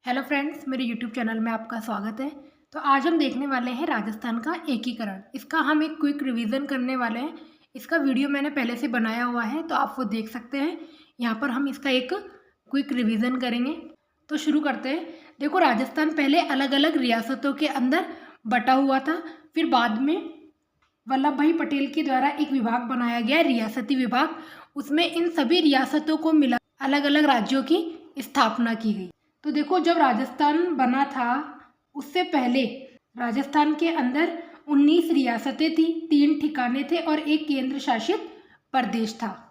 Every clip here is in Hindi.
हेलो फ्रेंड्स, मेरे यूट्यूब चैनल में आपका स्वागत है। तो आज हम देखने वाले हैं राजस्थान का एकीकरण। इसका हम एक क्विक रिवीजन करने वाले हैं। इसका वीडियो मैंने पहले से बनाया हुआ है, तो आप वो देख सकते हैं। यहाँ पर हम इसका एक क्विक रिवीजन करेंगे। तो शुरू करते हैं। देखो, राजस्थान पहले अलग अलग रियासतों के अंदर बटा हुआ था। फिर बाद में वल्लभ भाई पटेल के द्वारा एक विभाग बनाया गया, रियासती विभाग। उसमें इन सभी रियासतों को मिला अलग अलग राज्यों की स्थापना की गई। तो देखो, जब राजस्थान बना था उससे पहले राजस्थान के अंदर 19 रियासतें थी, 3 ठिकाने थे और एक केंद्र शासित प्रदेश था।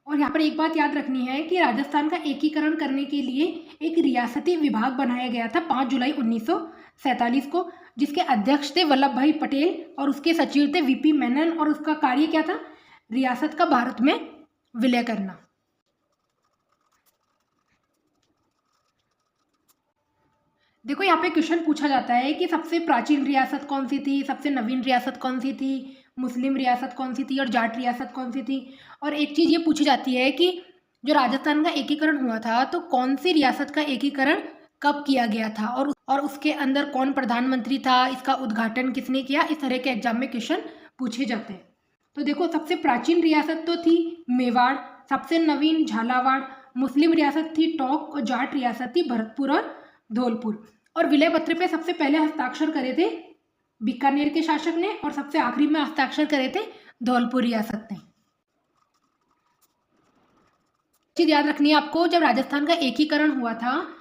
और यहाँ पर एक बात याद रखनी है कि राजस्थान का एकीकरण करने के लिए एक रियासती विभाग बनाया गया था 5 जुलाई 1947 को, जिसके अध्यक्ष थे वल्लभ भाई पटेल और उसके सचिव थे वीपी मेनन। और उसका कार्य क्या था? रियासत का भारत में विलय करना। देखो, यहाँ पे क्वेश्चन पूछा जाता है कि सबसे प्राचीन रियासत कौन सी थी, सबसे नवीन रियासत कौन सी थी, मुस्लिम रियासत कौन सी थी और जाट रियासत कौन सी थी। और एक चीज़ ये पूछी जाती है कि जो राजस्थान का एकीकरण हुआ था, तो कौन सी रियासत का एकीकरण कब किया गया था और उसके अंदर कौन प्रधानमंत्री था, इसका उद्घाटन किसने किया। इस तरह के एग्जाम में क्वेश्चन पूछे जाते हैं। तो देखो, सबसे प्राचीन रियासत तो थी मेवाड़, सबसे नवीन झालावाड़, मुस्लिम रियासत थी टोंक और जाट रियासत थी भरतपुर और धौलपुर। और विलय पत्र पे सबसे पहले हस्ताक्षर करे थे बीकानेर के शासक ने और सबसे आखिरी में हस्ताक्षर करे थे धौलपुर रियासत ने। चीज याद रखनी है आपको, जब राजस्थान का एकीकरण हुआ था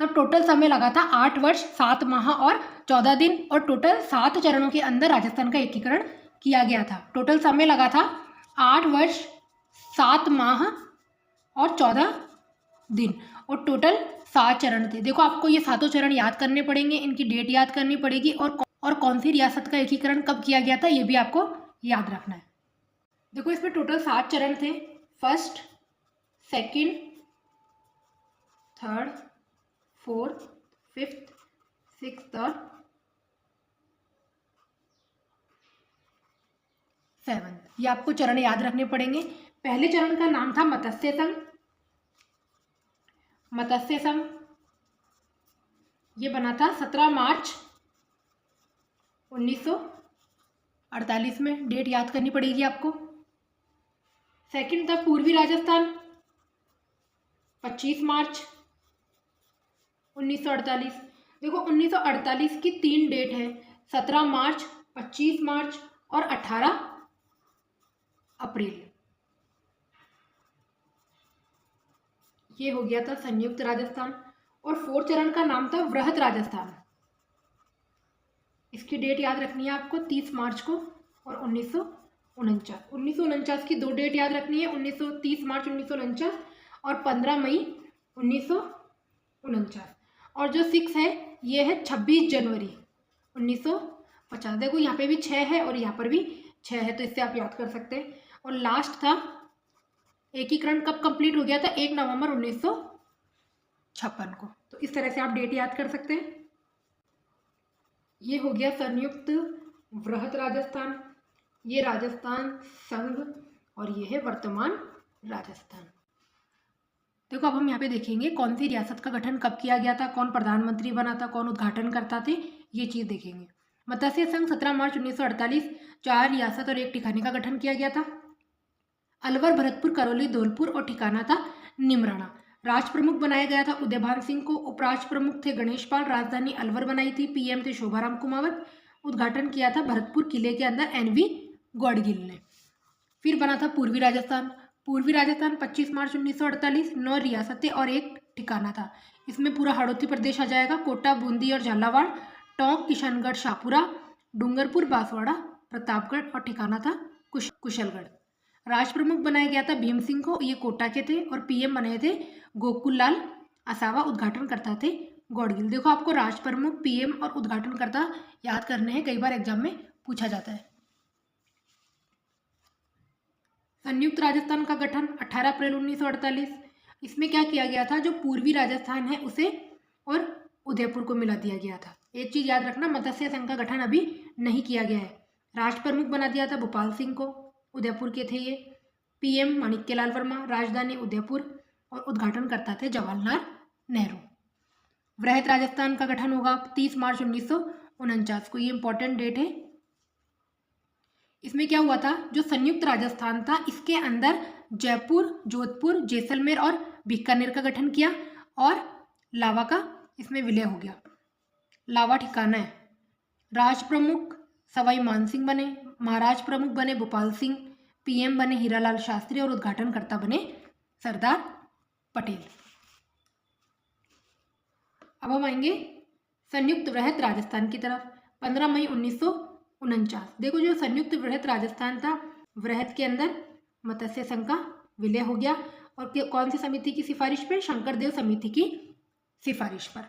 तब टोटल समय लगा था 8 वर्ष 7 माह और 14 दिन। और टोटल 7 चरणों के अंदर राजस्थान का एकीकरण किया गया था। टोटल समय लगा था 8 वर्ष 7 माह और 14 दिन और टोटल 7 चरण थे। देखो, आपको ये 7 चरण याद करने पड़ेंगे, इनकी डेट याद करनी पड़ेगी और कौन सी रियासत का एकीकरण कब किया गया था ये भी आपको याद रखना है। देखो, इसमें टोटल 7 चरण थे। First, second, third, fourth, fifth, sixth और सेवंथ। ये आपको चरण याद रखने पड़ेंगे। पहले चरण का नाम था मत्स्य संघ। मत्स्य संघ ये बना था 17 मार्च 1948 में। डेट याद करनी पड़ेगी आपको। सेकंड था पूर्वी राजस्थान, 25 मार्च 1948। देखो, 1948 की 3 डेट है, 17 मार्च, 25 मार्च और 18 अप्रैल। ये हो गया था संयुक्त राजस्थान। और 4th चरण का नाम था वृहत राजस्थान। इसकी डेट याद रखनी है आपको, 30 मार्च को और 1949 की 2 डेट याद रखनी है, 30 मार्च 1949 और 15 मई 1949। और जो 6 है ये है 26 जनवरी 1950। देखो, यहाँ पे भी 6 है और यहाँ पर भी 6 है, तो इससे आप याद कर सकते हैं। और लास्ट था एकीकरण कब कंप्लीट हो गया था? 1 नवंबर 1956 को। तो इस तरह से आप डेट याद कर सकते हैं। ये हो गया संयुक्त वृहत राजस्थान, ये राजस्थान संघ और ये है वर्तमान राजस्थान। देखो, अब हम यहाँ पे देखेंगे कौन सी रियासत का गठन कब किया गया था, कौन प्रधानमंत्री बना था, कौन उद्घाटन करता थे, ये चीज़ देखेंगे। मत्स्य संघ 17 मार्च 1948 4 रियासत और 1 ठिकाने का गठन किया गया था। अलवर, भरतपुर, करौली, धौलपुर और ठिकाना था निमराना। राष्ट्र प्रमुख बनाया गया था उदयभान सिंह को। उपराष्ट्र प्रमुख थे गणेश पाल। राजधानी अलवर बनाई थी। पीएम थे शोभाराम कुमावत। उद्घाटन किया था भरतपुर किले के अंदर एनवी गौडगिल ने। फिर बना था पूर्वी राजस्थान। पूर्वी राजस्थान 25 मार्च 1948, 9 रियासतें और 1 ठिकाना था। इसमें पूरा हाड़ौती प्रदेश आ जाएगा, कोटा, बूंदी और झालावाड़, टोंक, किशनगढ़, शाहपुरा, डूंगरपुर, बांसवाड़ा, प्रतापगढ़ और ठिकाना था कुशलगढ़। राष्ट्र प्रमुख बनाया गया था भीम सिंह को, ये कोटा के थे। और पीएम बने थे गोकुल लाल असावा। उद्घाटन करता थे गौडगिल। देखो, आपको राष्ट्र प्रमुख, पीएम और उद्घाटन करता याद करने हैं, कई बार एग्जाम में पूछा जाता है। संयुक्त राजस्थान का गठन 18 अप्रैल 1948। इसमें क्या किया गया था? जो पूर्वी राजस्थान है उसे और उदयपुर को मिला दिया गया था। एक चीज याद रखना, मत्स्य संघ का गठन अभी नहीं किया गया है। राष्ट्र प्रमुख बना दिया था भोपाल सिंह को। उदयपुर के थे ये। पीएम माणिक्यलाल वर्मा, राजधानी उदयपुर और उद्घाटनकर्ता थे जवाहरलाल नेहरू। वृहत राजस्थान का गठन होगा 30 मार्च 1949 को, ये इंपॉर्टेंट डेट है। इसमें क्या हुआ था, जो संयुक्त राजस्थान था इसके अंदर जयपुर, जोधपुर, जैसलमेर और बीकानेर का गठन किया और लावा का इसमें विलय हो गया। लावा ठिकाना है। राज प्रमुख सवाई मानसिंह बने, महाराज प्रमुख बने भोपाल सिंह, पीएम बने हीरालाल शास्त्री और उद्घाटनकर्ता बने सरदार पटेल। अब हम आएंगे संयुक्त वृहत राजस्थान की तरफ। 15 मई 1949, देखो जो संयुक्त वृहत राजस्थान था, वृहत के अंदर मत्स्य संघ का विलय हो गया और कौन सी समिति की सिफारिश पर, शंकरदेव समिति की सिफारिश पर।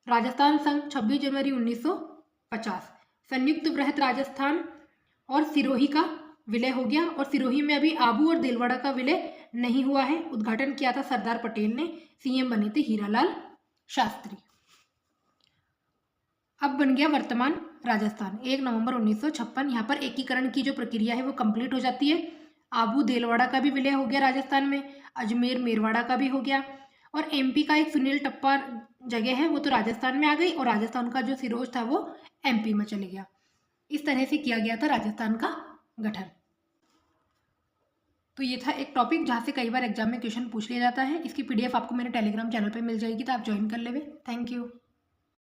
राजस्थान संघ 26 जनवरी 1950, संयुक्त वृहत राजस्थान और सिरोही का विलय हो गया और सिरोही में अभी आबू और देलवाड़ा का विलय नहीं हुआ है। उद्घाटन किया था सरदार पटेल ने, सीएम बने थे हीरालाल शास्त्री। अब बन गया वर्तमान राजस्थान। 1 नवंबर 1956, यहाँ पर एकीकरण की जो प्रक्रिया है वो कंप्लीट हो जाती है। आबू देलवाड़ा का भी विलय हो गया राजस्थान में, अजमेर मेरवाड़ा का भी हो गया और एमपी का एक सुनील टप्पा जगह है वो तो राजस्थान में आ गई और राजस्थान का जो सिरोज था वो एमपी में चले गया। इस तरह से किया गया था राजस्थान का गठन। तो ये था एक टॉपिक जहाँ से कई बार एग्जाम में क्वेश्चन पूछ लिया जाता है। इसकी पीडीएफ आपको मेरे टेलीग्राम चैनल पे मिल जाएगी, तो आप ज्वाइन कर लेवे। Thank you.